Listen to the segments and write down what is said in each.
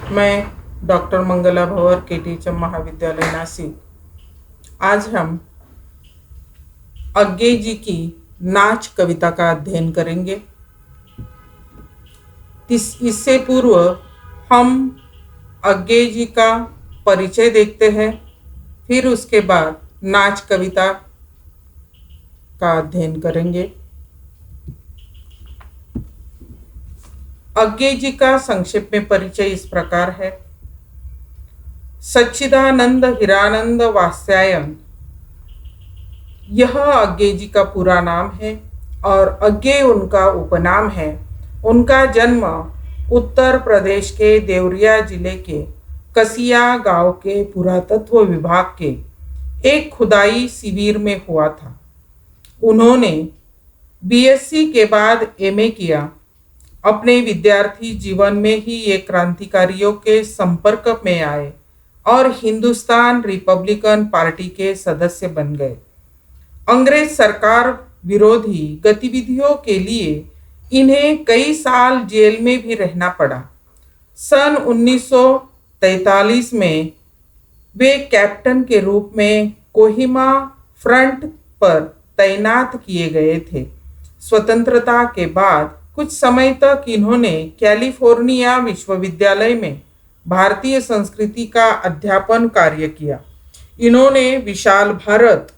मैं डॉक्टर मंगला भवर केटीएचएम महाविद्यालय नासिक। आज हम अज्ञे जी की नाच कविता का अध्ययन करेंगे। इससे पूर्व हम अज्ञे जी का परिचय देखते हैं, फिर उसके बाद नाच कविता का अध्ययन करेंगे। अज्ञे जी का संक्षेप में परिचय इस प्रकार है। सच्चिदानंद हिरानंद वात्स्यायन, यह अज्ञे जी का पूरा नाम है और अज्ञे उनका उपनाम है। उनका जन्म उत्तर प्रदेश के देवरिया जिले के कसिया गांव के पुरातत्व विभाग के एक खुदाई शिविर में हुआ था। उन्होंने बीएससी के बाद एमए किया। अपने विद्यार्थी जीवन में ही ये क्रांतिकारियों के संपर्क में आए और हिंदुस्तान रिपब्लिकन पार्टी के सदस्य बन गए। अंग्रेज सरकार विरोधी गतिविधियों के लिए इन्हें कई साल जेल में भी रहना पड़ा। सन 1943 में वे कैप्टन के रूप में कोहिमा फ्रंट पर तैनात किए गए थे। स्वतंत्रता के बाद कुछ समय तक इन्होंने कैलिफोर्निया विश्वविद्यालय में भारतीय संस्कृति का अध्यापन कार्य किया। इन्होंने विशाल भारत,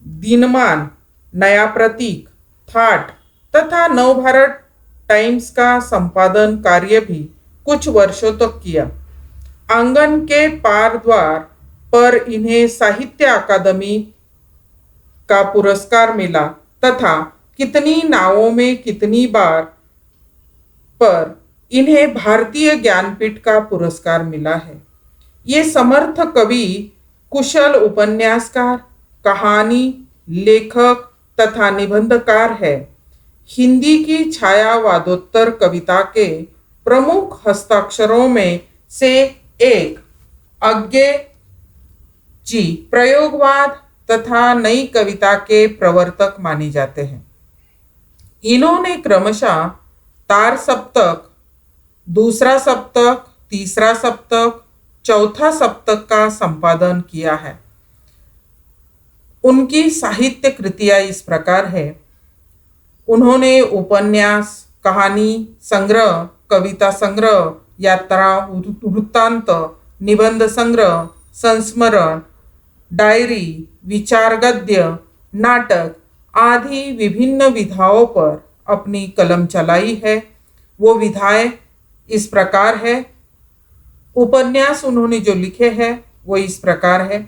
दिनमान, नया प्रतीक, थाट तथा नवभारत टाइम्स का संपादन कार्य भी कुछ वर्षों तक किया। आंगन के पार द्वार पर इन्हें साहित्य अकादमी का पुरस्कार मिला तथा कितनी नावों में कितनी बार पर इन्हें भारतीय ज्ञानपीठ का पुरस्कार मिला है। ये समर्थ कवि, कुशल उपन्यासकार, कहानी लेखक तथा निबंधकार है। हिंदी की छायावादोत्तर कविता के प्रमुख हस्ताक्षरों में से एक अज्ञे जी प्रयोगवाद तथा नई कविता के प्रवर्तक माने जाते हैं। इन्होंने क्रमशः तार सप्तक, दूसरा सप्तक, तीसरा सप्तक, चौथा सप्तक का संपादन किया है। उनकी साहित्य कृतियां इस प्रकार है। उन्होंने उपन्यास, कहानी संग्रह, कविता संग्रह, यात्रा वृत्तांत, निबंध संग्रह, संस्मरण, डायरी, विचार गद्य, नाटक आदि विभिन्न विधाओं पर अपनी कलम चलाई है। वो विधाएं इस प्रकार है। उपन्यास उन्होंने जो लिखे हैं वो इस प्रकार है।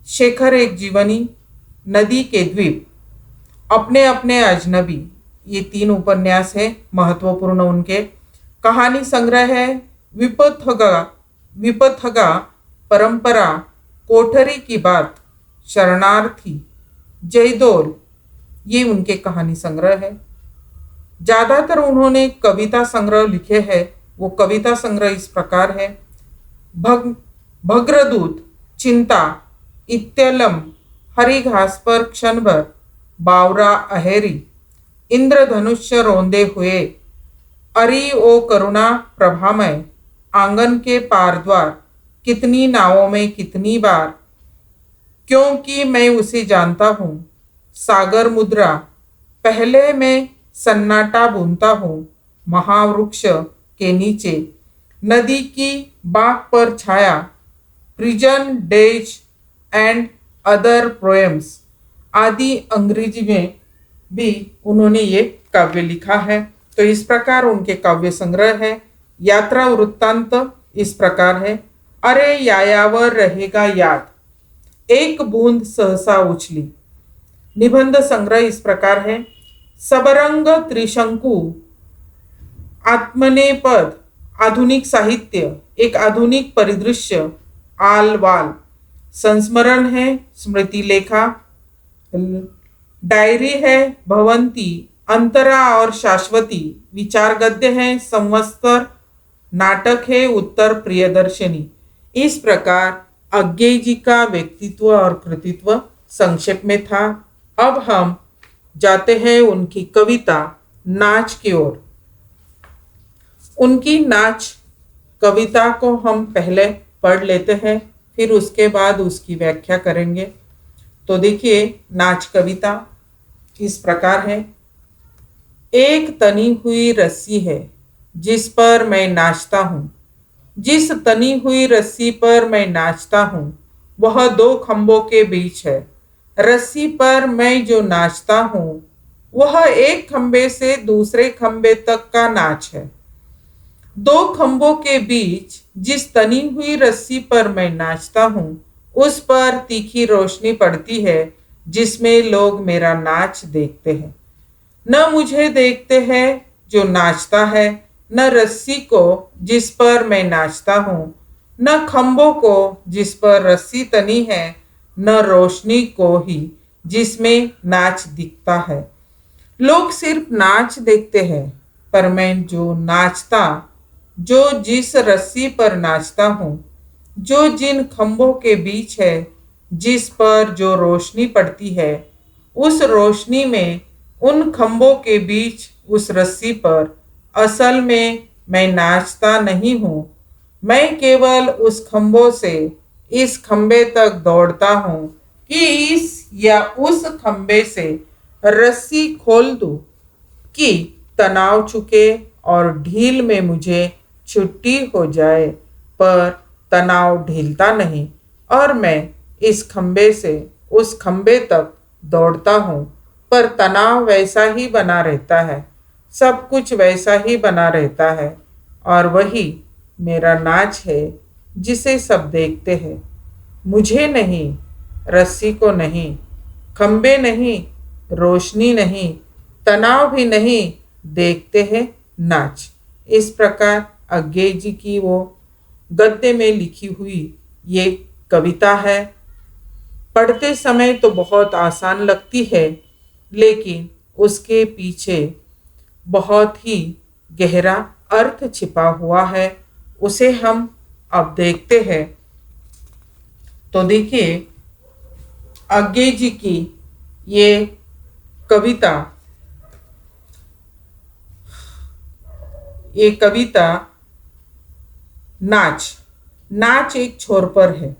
शेखर एक जीवनी, नदी के द्वीप, अपने अपने अजनबी, ये 3 उपन्यास है महत्वपूर्ण उनके। कहानी संग्रह है विपथगा परंपरा, कोठरी की बात, शरणार्थी, जयदोल, ये उनके कहानी संग्रह है। ज्यादातर उन्होंने कविता संग्रह लिखे हैं। वो कविता संग्रह इस प्रकार है। भग्रदूत, चिंता, इत्यलम, हरी घास पर क्षण भर, बावरा अहेरी, इंद्रधनुष्य रोंदे हुए, अरी ओ करुणा प्रभामय, आंगन के पार द्वार, कितनी नावों में कितनी बार, क्योंकि मैं उसे जानता हूँ, सागर मुद्रा, पहले मैं सन्नाटा बुनता हूँ, महावृक्ष के नीचे, नदी की बाग पर छाया, prison days and other poems आदि अंग्रेजी में भी उन्होंने ये काव्य लिखा है। तो इस प्रकार उनके काव्य संग्रह है। यात्रा वृत्तांत इस प्रकार है। अरे यायावर रहेगा याद, एक बूंद सहसा उछली। निबंध संग्रह इस प्रकार है। सबरंग त्रिशंकु, आत्मनेपद, आधुनिक साहित्य, एक आधुनिक परिदृश्य, आल वाल। संस्मरण है स्मृति लेखा। डायरी है भवंती, अंतरा और शाश्वती। विचार गद्य है संवत्सर। नाटक है उत्तर प्रियदर्शनी। इस प्रकार अज्ञे जी का व्यक्तित्व और कृतित्व संक्षेप में था। अब हम जाते हैं उनकी कविता नाच की ओर। उनकी नाच कविता को हम पहले पढ़ लेते हैं, फिर उसके बाद उसकी व्याख्या करेंगे। तो देखिए, नाच कविता इस प्रकार है। एक तनी हुई रस्सी है जिस पर मैं नाचता हूँ। जिस तनी हुई रस्सी पर मैं नाचता हूँ वह दो खंभों के बीच है। रस्सी पर मैं जो नाचता हूँ वह एक खंबे से दूसरे खंबे तक का नाच है। दो खंभों के बीच जिस तनी हुई रस्सी पर मैं नाचता हूँ उस पर तीखी रोशनी पड़ती है जिसमें लोग मेरा नाच देखते हैं। न मुझे देखते हैं जो नाचता है, न रस्सी को जिस पर मैं नाचता हूँ, न खंभों को जिस पर रस्सी तनी है, न रोशनी को ही जिसमें नाच दिखता है। लोग सिर्फ नाच देखते हैं, पर मैं जो नाचता, जो जिस रस्सी पर नाचता हूँ, जो जिन खंभों के बीच है, जिस पर जो रोशनी पड़ती है, उस रोशनी में, उन खंभों के बीच उस रस्सी पर असल में मैं नाचता नहीं हूँ। मैं केवल उस खंभों से इस खंबे तक दौड़ता हूँ कि इस या उस खंबे से रस्सी खोल दूँ कि तनाव चुके और ढील में मुझे छुट्टी हो जाए, पर तनाव ढीलता नहीं और मैं इस खंबे से उस खंबे तक दौड़ता हूँ, पर तनाव वैसा ही बना रहता है। सब कुछ वैसा ही बना रहता है और वही मेरा नाच है जिसे सब देखते हैं। मुझे नहीं, रस्सी को नहीं, खंबे नहीं, रोशनी नहीं, तनाव भी नहीं, देखते हैं नाच। इस प्रकार अज्ञे जी की वो गद्य में लिखी हुई ये कविता है। पढ़ते समय तो बहुत आसान लगती है, लेकिन उसके पीछे बहुत ही गहरा अर्थ छिपा हुआ है। उसे हम अब देखते हैं। तो देखिए, अज्ञे जी की ये कविता नाच नाच एक छोर पर है,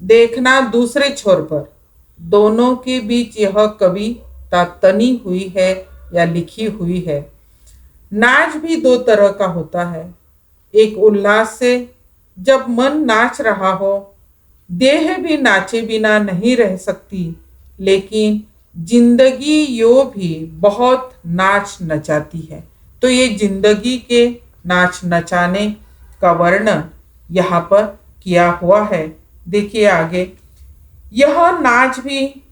देखना दूसरे छोर पर। दोनों के बीच यह कविता तनी हुई है या लिखी हुई है। नाच भी दो तरह का होता है। एक उल्लास से, जब मन नाच रहा हो, देह भी नाचे बिना नहीं रह सकती, लेकिन जिंदगी यो भी बहुत नाच नचाती है। तो ये जिंदगी के नाच नचाने का वर्णन यहाँ पर किया हुआ है। देखिए आगे, यह नाच भी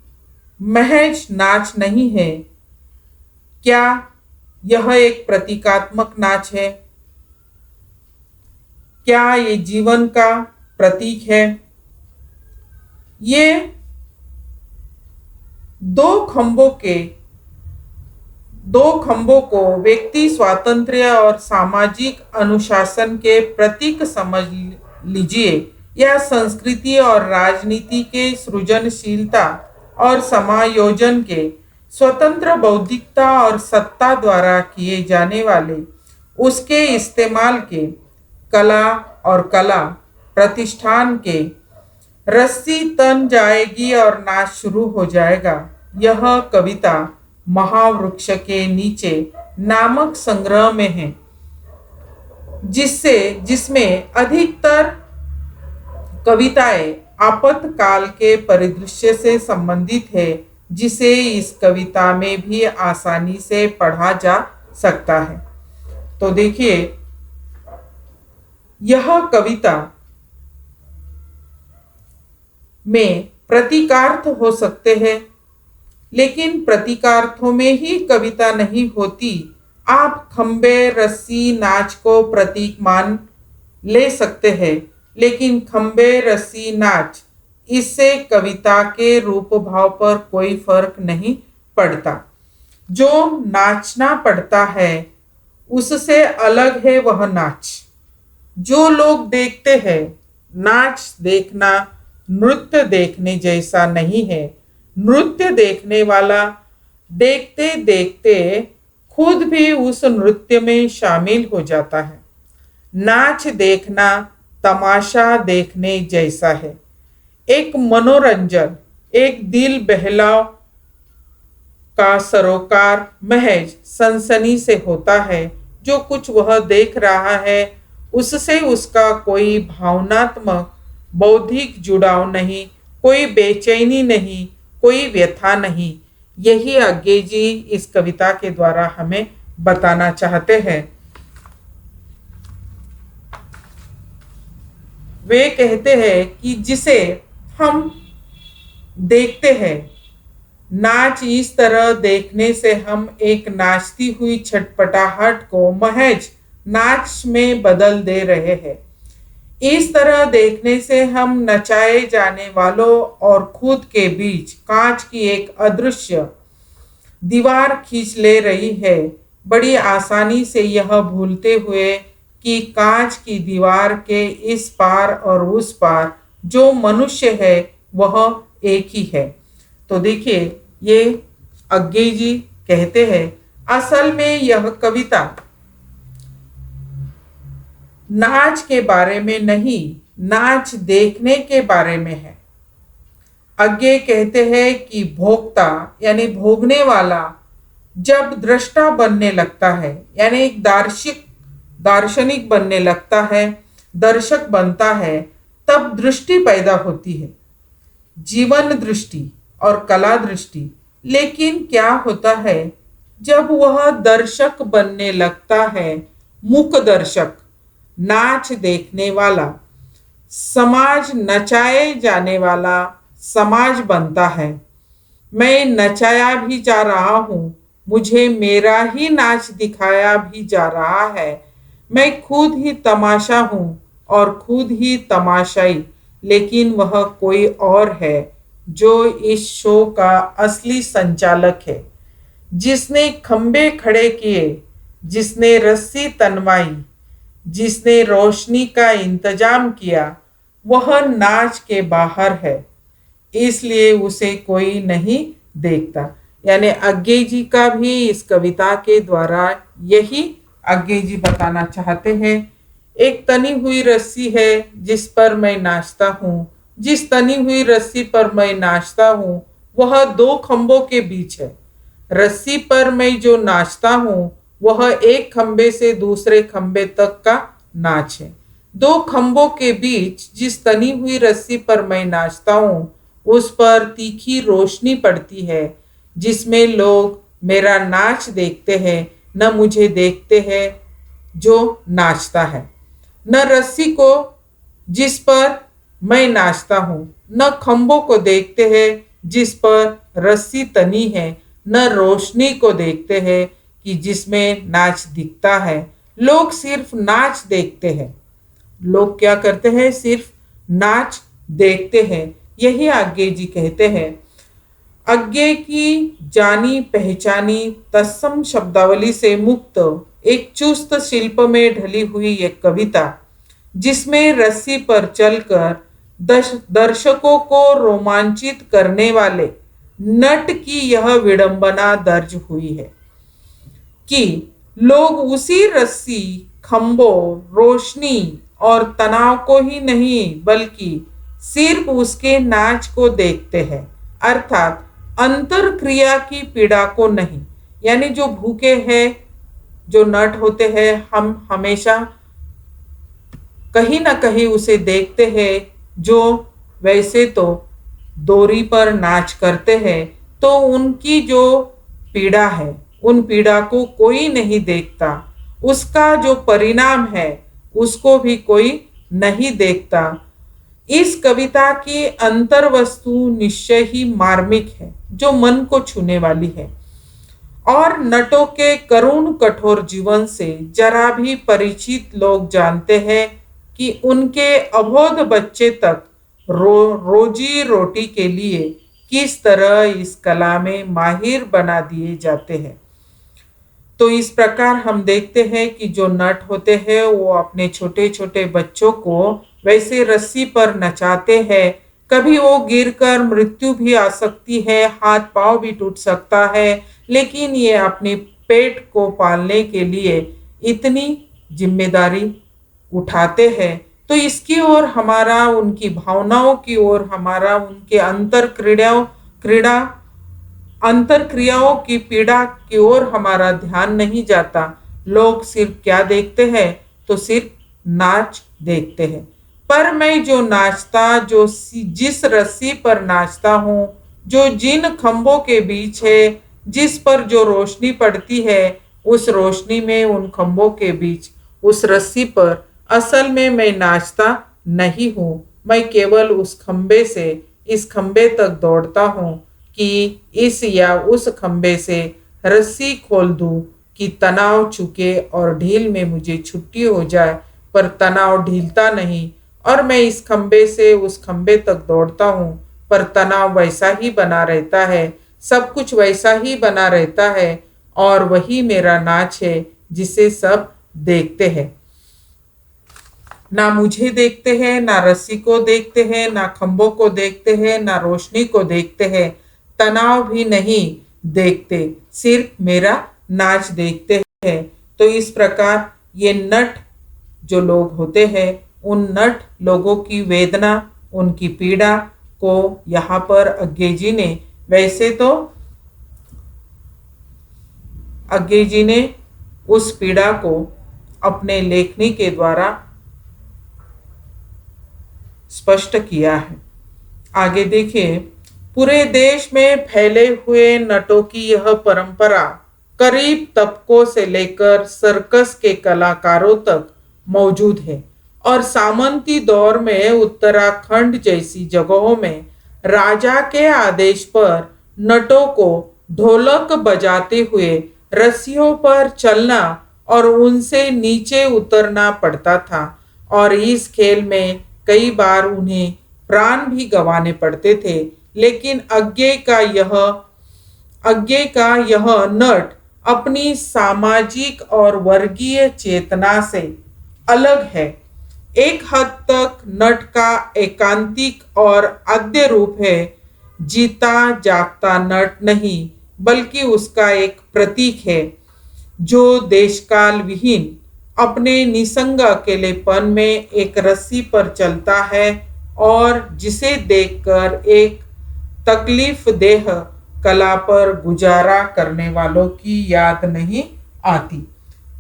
महज नाच नहीं है। क्या यह एक प्रतीकात्मक नाच है? क्या ये जीवन का प्रतीक है? ये दो खंभों को व्यक्ति स्वातंत्र्य और सामाजिक अनुशासन के प्रतीक समझ लीजिए, या संस्कृति और राजनीति के सृजनशीलता और समायोजन के स्वतंत्र बौद्धिकता और सत्ता द्वारा किए जाने वाले उसके इस्तेमाल के कला और कला प्रतिष्ठान के रस्सी तन जाएगी और नाच शुरू हो जाएगा। यह कविता महावृक्ष के नीचे नामक संग्रह में है, जिसमें अधिकतर कविताएं आपातकाल के परिदृश्य से संबंधित है, जिसे इस कविता में भी आसानी से पढ़ा जा सकता है। तो देखिए, यह कविता में प्रतीकार्थ हो सकते हैं, लेकिन प्रतीकार्थों में ही कविता नहीं होती। आप खंबे, रस्सी, नाच को प्रतीक मान ले सकते हैं, लेकिन खंबे, रस्सी, नाच, इससे कविता के रूप भाव पर कोई फर्क नहीं पड़ता। जो नाचना पड़ता है उससे अलग है वह नाच। जो लोग देखते हैं, नाच देखना नृत्य देखने जैसा नहीं है। नृत्य देखने वाला देखते देखते खुद भी उस नृत्य में शामिल हो जाता है। नाच देखना तमाशा देखने जैसा है, एक मनोरंजन, एक दिल बहलाव का सरोकार महज सनसनी से होता है। जो कुछ वह देख रहा है उससे उसका कोई भावनात्मक बौद्धिक जुड़ाव नहीं, कोई बेचैनी नहीं, कोई व्यथा नहीं। यही आज्ञे जी इस कविता के द्वारा हमें बताना चाहते हैं। वे कहते हैं कि जिसे हम देखते हैं, नाच इस तरह देखने से हम एक नाचती हुई छटपटाहट को महज नाच में बदल दे रहे हैं। इस तरह देखने से हम नचाए जाने वालों और खुद के बीच कांच की एक अदृश्य दीवार खींच ले रही है, बड़ी आसानी से यह भूलते हुए कि कांच की दीवार के इस पार और उस पार जो मनुष्य है वह एक ही है। तो देखिए, ये आज्ञे जी कहते हैं असल में यह कविता नाच के बारे में नहीं, नाच देखने के बारे में है। आज्ञे कहते हैं कि भोक्ता यानी भोगने वाला जब दृष्टा बनने लगता है, यानी एक दार्शनिक बनने लगता है, दर्शक बनता है, तब दृष्टि पैदा होती है, जीवन दृष्टि और कला दृष्टि। लेकिन क्या होता है जब वह दर्शक बनने लगता है, मूक दर्शक, नाच देखने वाला, समाज नचाए जाने वाला समाज बनता है। मैं नचाया भी जा रहा हूँ, मुझे मेरा ही नाच दिखाया भी जा रहा है। मैं खुद ही तमाशा हूँ और खुद ही तमाशाई, लेकिन वह कोई और है जो इस शो का असली संचालक है, जिसने खंबे खड़े किए, जिसने रस्सी तनवाई, जिसने रोशनी का इंतजाम किया, वह नाच के बाहर है, इसलिए उसे कोई नहीं देखता। यानी आज्ञे जी का भी इस कविता के द्वारा यही आज्ञे जी बताना चाहते हैं। एक तनी हुई रस्सी है जिस पर मैं नाचता हूँ, जिस तनी हुई रस्सी पर मैं नाचता हूँ वह दो खंभों के बीच है। रस्सी पर मैं जो नाचता हूँ वह एक खंबे से दूसरे खंबे तक का नाच है। दो खंभों के बीच जिस तनी हुई रस्सी पर मैं नाचता हूँ उस पर तीखी रोशनी पड़ती है, जिसमें लोग मेरा नाच देखते हैं, न मुझे देखते हैं जो नाचता है। न रस्सी को जिस पर मैं नाचता हूँ, न खंभों को देखते हैं जिस पर रस्सी तनी है, न रोशनी को देखते हैं कि जिसमें नाच दिखता है। लोग सिर्फ नाच देखते हैं। लोग क्या करते हैं? सिर्फ नाच देखते हैं। यही आज्ञे जी कहते हैं। आज्ञे की जानी पहचानी तत्सम शब्दावली से मुक्त एक चुस्त शिल्प में ढली हुई एक कविता, जिसमें रस्सी पर चलकर दर्शकों को रोमांचित करने वाले नट की यह विडंबना दर्ज हुई है कि लोग उसी रस्सी, खंभों, रोशनी और तनाव को ही नहीं बल्कि सिर्फ उसके नाच को देखते हैं, अर्थात अंतर क्रिया की पीड़ा को नहीं। यानी जो भूखे हैं, जो नट होते हैं, हम हमेशा कहीं ना कहीं उसे देखते हैं। जो वैसे तो डोरी पर नाच करते हैं तो उनकी जो पीड़ा है, उन पीड़ा को कोई नहीं देखता। उसका जो परिणाम है उसको भी कोई नहीं देखता। इस कविता की अंतर वस्तु निश्चय ही मार्मिक है, जो मन को छूने वाली है और नटों के करुण कठोर जीवन से जरा भी परिचित लोग जानते हैं कि उनके अबोध बच्चे तक रोजी रोटी के लिए किस तरह इस कला में माहिर बना दिए जाते हैं। तो इस प्रकार हम देखते हैं कि जो नट होते हैं वो अपने छोटे छोटे बच्चों को वैसे रस्सी पर नचाते हैं। कभी वो गिरकर मृत्यु भी आ सकती है, हाथ पांव भी टूट सकता है, लेकिन ये अपने पेट को पालने के लिए इतनी जिम्मेदारी उठाते हैं तो इसकी ओर हमारा, उनकी भावनाओं की ओर हमारा, उनके अंतर क्रियाओं की पीड़ा की ओर हमारा ध्यान नहीं जाता। लोग सिर्फ क्या देखते हैं, तो सिर्फ नाच देखते हैं। पर मैं जो नाचता, जिस रस्सी पर नाचता हूँ, जो जिन खंभों के बीच है, जिस पर जो रोशनी पड़ती है, उस रोशनी में, उन खंभों के बीच, उस रस्सी पर असल में मैं नाचता नहीं हूँ। मैं केवल उस खंभे से इस खंभे तक दौड़ता हूँ कि इस या उस खंभे से रस्सी खोल दूं कि तनाव चुके और ढील में मुझे छुट्टी हो जाए। पर तनाव ढीलता नहीं और मैं इस खंभे से उस खंभे तक दौड़ता हूँ, पर तनाव वैसा ही बना रहता है, सब कुछ वैसा ही बना रहता है। और वही मेरा नाच है जिसे सब देखते हैं। ना मुझे देखते हैं, ना रस्सी को देखते हैं, ना खंभों को देखते हैं, ना रोशनी को देखते हैं, तनाव भी नहीं देखते, सिर्फ मेरा नाच देखते हैं। तो इस प्रकार ये नट जो लोग होते हैं, उन नट लोगों की वेदना, उनकी पीड़ा को यहाँ पर अज्ञे जी ने, वैसे तो अज्ञे जी ने उस पीड़ा को अपने लेखनी के द्वारा स्पष्ट किया है। आगे देखिए, पूरे देश में फैले हुए नटों की यह परंपरा करीब तबकों से लेकर सर्कस के कलाकारों तक मौजूद है और सामंती दौर में उत्तराखंड जैसी जगहों में राजा के आदेश पर नटों को ढोलक बजाते हुए रस्सियों पर चलना और उनसे नीचे उतरना पड़ता था और इस खेल में कई बार उन्हें प्राण भी गंवाने पड़ते थे। लेकिन अज्ञे का यह नट अपनी सामाजिक और वर्गीय चेतना से अलग है। एक हद तक नट का एकांतिक और आद्य रूप है, जीता जागता नट नहीं, बल्कि उसका एक प्रतीक है जो देशकाल विहीन अपने निसंग अकेलेपन में एक रस्सी पर चलता है और जिसे देखकर एक तकलीफ देह कला पर गुजारा करने वालों की याद नहीं आती।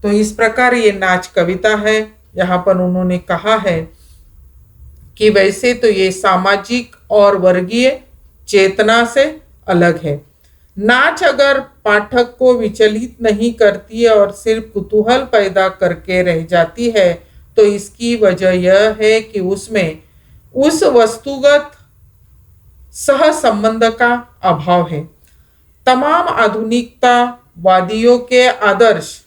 तो इस प्रकार ये नाच कविता है। यहाँ पर उन्होंने कहा है कि वैसे तो ये सामाजिक और वर्गीय चेतना से अलग है। नाच अगर पाठक को विचलित नहीं करती है और सिर्फ कुतूहल पैदा करके रह जाती है, तो इसकी वजह यह है कि उसमें उस वस्तुगत सह संबंध का अभाव है। तमाम आधुनिकतावादियों के आदर्श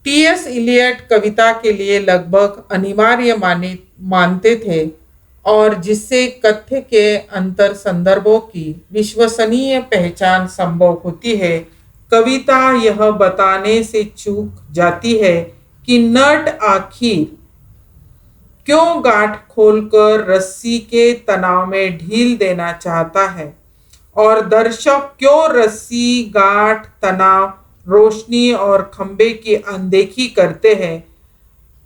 टी.एस. इलियट कविता के लिए लगभग अनिवार्य मानते थे और जिससे कथ्य के अंतर संदर्भों की विश्वसनीय पहचान संभव होती है। कविता यह बताने से चूक जाती है कि नट आखिर क्यों गांठ खोलकर रस्सी के तनाव में ढील देना चाहता है और दर्शक क्यों रस्सी, गांठ, तनाव, रोशनी और खंबे की अनदेखी करते हैं।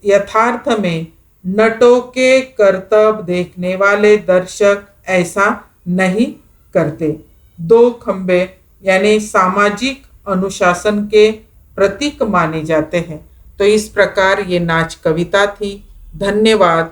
यथार्थ में नटों के करतब देखने वाले दर्शक ऐसा नहीं करते। दो खंबे यानी सामाजिक अनुशासन के प्रतीक माने जाते हैं। तो इस प्रकार ये नाच कविता थी। धन्यवाद।